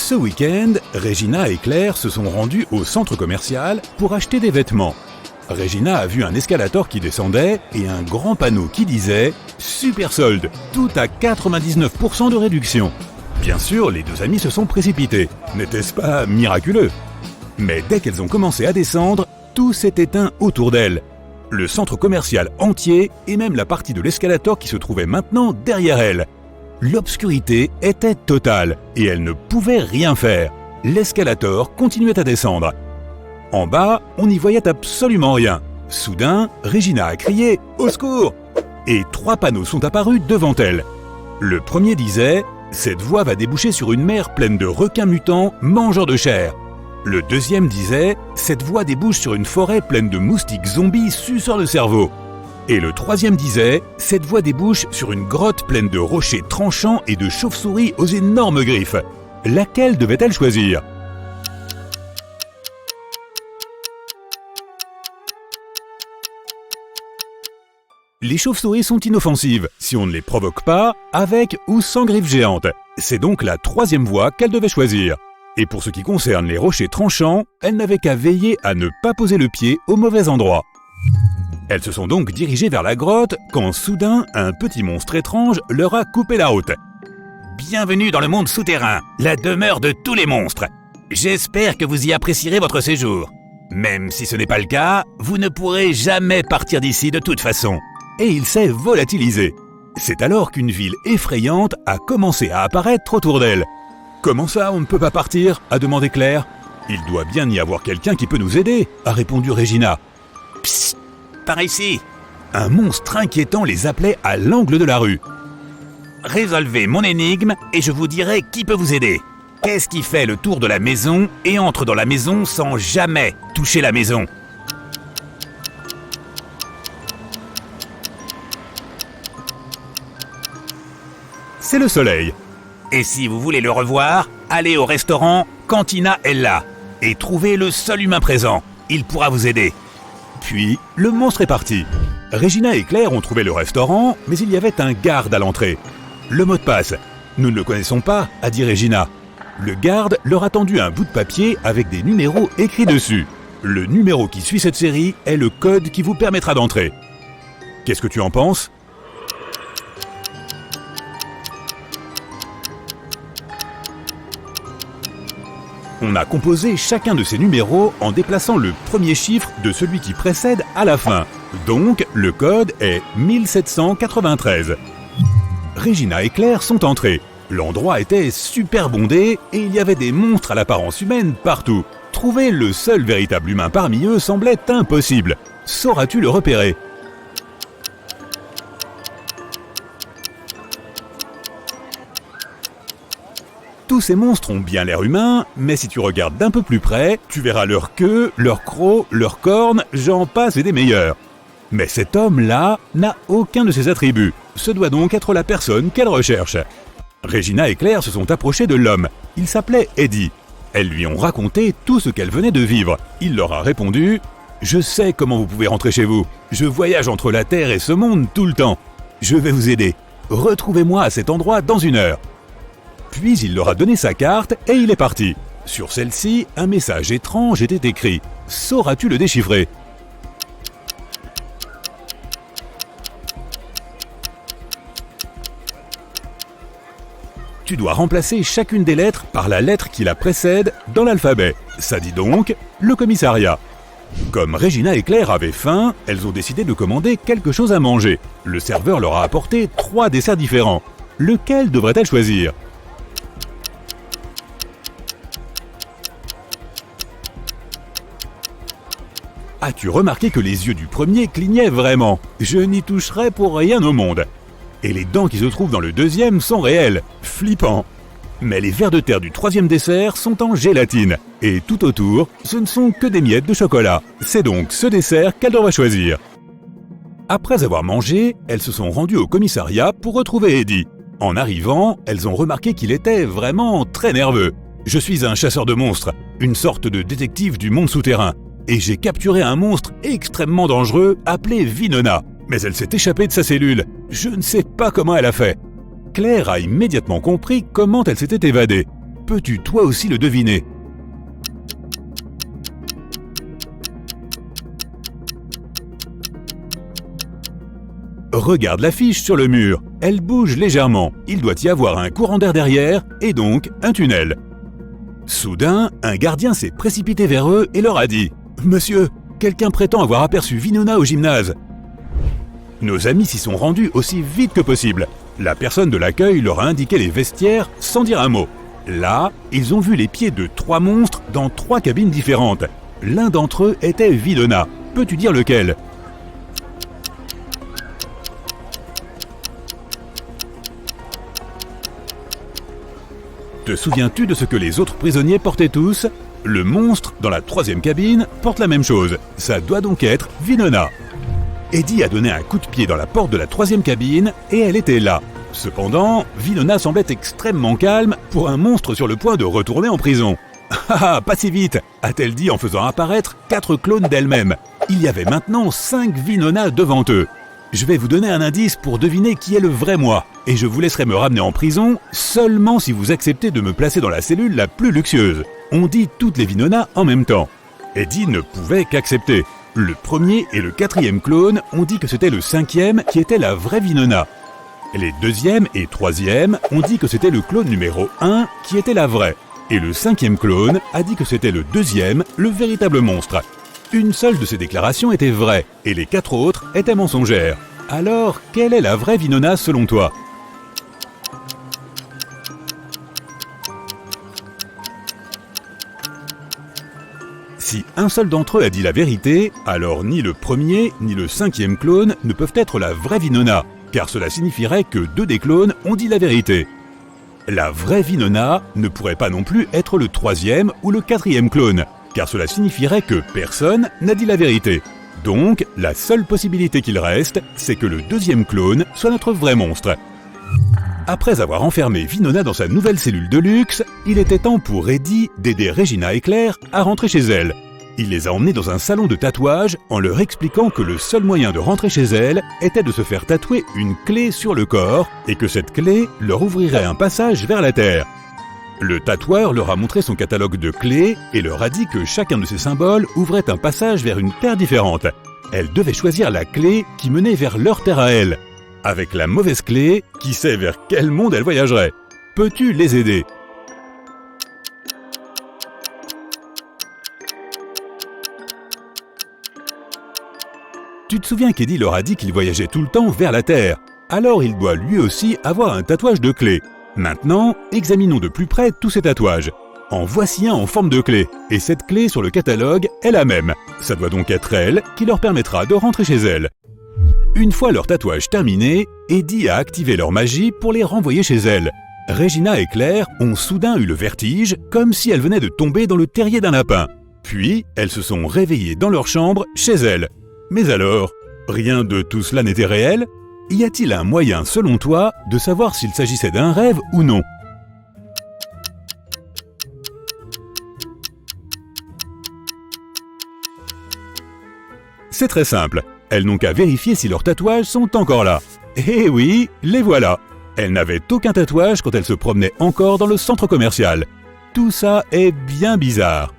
Ce week-end, Regina et Claire se sont rendus au centre commercial pour acheter des vêtements. Regina a vu un escalator qui descendait et un grand panneau qui disait « Super solde, tout à 99% de réduction ». Bien sûr, les deux amies se sont précipitées. N'était-ce pas miraculeux? Mais dès qu'elles ont commencé à descendre, tout s'est éteint autour d'elles. Le centre commercial entier et même la partie de l'escalator qui se trouvait maintenant derrière elles. L'obscurité était totale et elles ne pouvaient rien faire. L'escalator continuait à descendre. En bas, on n'y voyait absolument rien. Soudain, Regina a crié « Au secours !» et 3 panneaux sont apparus devant elle. Le premier disait « Cette voie va déboucher sur une mer pleine de requins mutants mangeurs de chair ». Le deuxième disait « Cette voie débouche sur une forêt pleine de moustiques zombies suceurs de cerveau ». Et le troisième disait « Cette voie débouche sur une grotte pleine de rochers tranchants et de chauves-souris aux énormes griffes ». Laquelle devait-elle choisir? Les chauves-souris sont inoffensives, si on ne les provoque pas, avec ou sans griffes géantes. C'est donc la troisième voie qu'elle devait choisir. Et pour ce qui concerne les rochers tranchants, elle n'avait qu'à veiller à ne pas poser le pied au mauvais endroit. Elles se sont donc dirigées vers la grotte quand soudain un petit monstre étrange leur a coupé la route. Bienvenue dans le monde souterrain, la demeure de tous les monstres. J'espère que vous y apprécierez votre séjour. Même si ce n'est pas le cas, vous ne pourrez jamais partir d'ici de toute façon. Et il s'est volatilisé. C'est alors qu'une ville effrayante a commencé à apparaître autour d'elle. « Comment ça, on ne peut pas partir ?» a demandé Claire. « Il doit bien y avoir quelqu'un qui peut nous aider » a répondu Regina. « Psst, par ici !» Un monstre inquiétant les appelait à l'angle de la rue. « Résolvez mon énigme et je vous dirai qui peut vous aider. Qu'est-ce qui fait le tour de la maison et entre dans la maison sans jamais toucher la maison ?» C'est le soleil. Et si vous voulez le revoir, allez au restaurant Cantina Ella et trouvez le seul humain présent. Il pourra vous aider. Puis, le monstre est parti. Regina et Claire ont trouvé le restaurant, mais il y avait un garde à l'entrée. Le mot de passe. Nous ne le connaissons pas, a dit Regina. Le garde leur a tendu un bout de papier avec des numéros écrits dessus. Le numéro qui suit cette série est le code qui vous permettra d'entrer. Qu'est-ce que tu en penses ? On a composé chacun de ces numéros en déplaçant le premier chiffre de celui qui précède à la fin. Donc, le code est 1793. Regina et Claire sont entrées. L'endroit était super bondé et il y avait des monstres à l'apparence humaine partout. Trouver le seul véritable humain parmi eux semblait impossible. Sauras-tu le repérer ? Tous ces monstres ont bien l'air humains, mais si tu regardes d'un peu plus près, tu verras leur queue, leurs crocs, leurs cornes, j'en passe et des meilleurs. Mais cet homme-là n'a aucun de ces attributs. Ce doit donc être la personne qu'elle recherche. Regina et Claire se sont approchées de l'homme. Il s'appelait Eddie. Elles lui ont raconté tout ce qu'elle venait de vivre. Il leur a répondu « Je sais comment vous pouvez rentrer chez vous. Je voyage entre la Terre et ce monde tout le temps. Je vais vous aider. Retrouvez-moi à cet endroit dans 1 heure. » Puis il leur a donné sa carte et il est parti. Sur celle-ci, un message étrange était écrit. Sauras-tu le déchiffrer ? Tu dois remplacer chacune des lettres par la lettre qui la précède dans l'alphabet. Ça dit donc le commissariat. Comme Regina et Claire avaient faim, elles ont décidé de commander quelque chose à manger. Le serveur leur a apporté 3 desserts différents. Lequel devrait-elle choisir ? As-tu remarqué que les yeux du premier clignaient vraiment ? Je n'y toucherai pour rien au monde. Et les dents qui se trouvent dans le deuxième sont réelles. Flippant. Mais les vers de terre du troisième dessert sont en gélatine. Et tout autour, ce ne sont que des miettes de chocolat. C'est donc ce dessert qu'elle devra choisir. Après avoir mangé, elles se sont rendues au commissariat pour retrouver Eddie. En arrivant, elles ont remarqué qu'il était vraiment très nerveux. « Je suis un chasseur de monstres, une sorte de détective du monde souterrain. Et j'ai capturé un monstre extrêmement dangereux appelé Winona. Mais elle s'est échappée de sa cellule. Je ne sais pas comment elle a fait. » Claire a immédiatement compris comment elle s'était évadée. Peux-tu toi aussi le deviner? Regarde l'affiche sur le mur, elle bouge légèrement. Il doit y avoir un courant d'air derrière et donc un tunnel. Soudain, un gardien s'est précipité vers eux et leur a dit « Monsieur, quelqu'un prétend avoir aperçu Winona au gymnase. » Nos amis s'y sont rendus aussi vite que possible. La personne de l'accueil leur a indiqué les vestiaires sans dire un mot. Là, ils ont vu les pieds de 3 monstres dans 3 cabines différentes. L'un d'entre eux était Winona. Peux-tu dire lequel? Te souviens-tu de ce que les autres prisonniers portaient tous? Le monstre, dans la 3e cabine, porte la même chose. Ça doit donc être Winona. Eddie a donné un coup de pied dans la porte de la 3e cabine et elle était là. Cependant, Winona semblait extrêmement calme pour un monstre sur le point de retourner en prison. « Ah, pas si vite !» a-t-elle dit en faisant apparaître 4 clones d'elle-même. Il y avait maintenant 5 Winona devant eux. Je vais vous donner un indice pour deviner qui est le vrai moi, et je vous laisserai me ramener en prison seulement si vous acceptez de me placer dans la cellule la plus luxueuse. On dit toutes les Winona en même temps. Eddie ne pouvait qu'accepter. Le 1er et le 4e clone ont dit que c'était le 5e qui était la vraie Winona. Les 2e et 3e ont dit que c'était le clone numéro 1 qui était la vraie. Et le 5e clone a dit que c'était le 2e, le véritable monstre. Une seule de ces déclarations était vraie, et les 4 autres étaient mensongères. Alors, quelle est la vraie Winona selon toi? Si un seul d'entre eux a dit la vérité, alors ni le 1er ni le 5e clone ne peuvent être la vraie Winona, car cela signifierait que 2 des clones ont dit la vérité. La vraie Winona ne pourrait pas non plus être le 3e ou le 4e clone, car cela signifierait que personne n'a dit la vérité. Donc, la seule possibilité qu'il reste, c'est que le 2e clone soit notre vrai monstre. Après avoir enfermé Winona dans sa nouvelle cellule de luxe, il était temps pour Eddie d'aider Regina et Claire à rentrer chez elle. Il les a emmenés dans un salon de tatouage en leur expliquant que le seul moyen de rentrer chez elle était de se faire tatouer une clé sur le corps et que cette clé leur ouvrirait un passage vers la Terre. Le tatoueur leur a montré son catalogue de clés et leur a dit que chacun de ces symboles ouvrait un passage vers une terre différente. Elles devaient choisir la clé qui menait vers leur terre à elles. Avec la mauvaise clé, qui sait vers quel monde elles voyageraient? Peux-tu les aider? Tu te souviens qu'Eddie leur a dit qu'il voyageait tout le temps vers la Terre. Alors il doit lui aussi avoir un tatouage de clé. Maintenant, examinons de plus près tous ces tatouages. En voici un en forme de clé, et cette clé sur le catalogue est la même. Ça doit donc être elle qui leur permettra de rentrer chez elle. Une fois leur tatouage terminé, Eddie a activé leur magie pour les renvoyer chez elle. Regina et Claire ont soudain eu le vertige, comme si elles venaient de tomber dans le terrier d'un lapin. Puis, elles se sont réveillées dans leur chambre, chez elles. Mais alors, rien de tout cela n'était réel? Y a-t-il un moyen, selon toi, de savoir s'il s'agissait d'un rêve ou non? C'est très simple. Elles n'ont qu'à vérifier si leurs tatouages sont encore là. Eh oui, les voilà. Elles n'avaient aucun tatouage quand elles se promenaient encore dans le centre commercial. Tout ça est bien bizarre.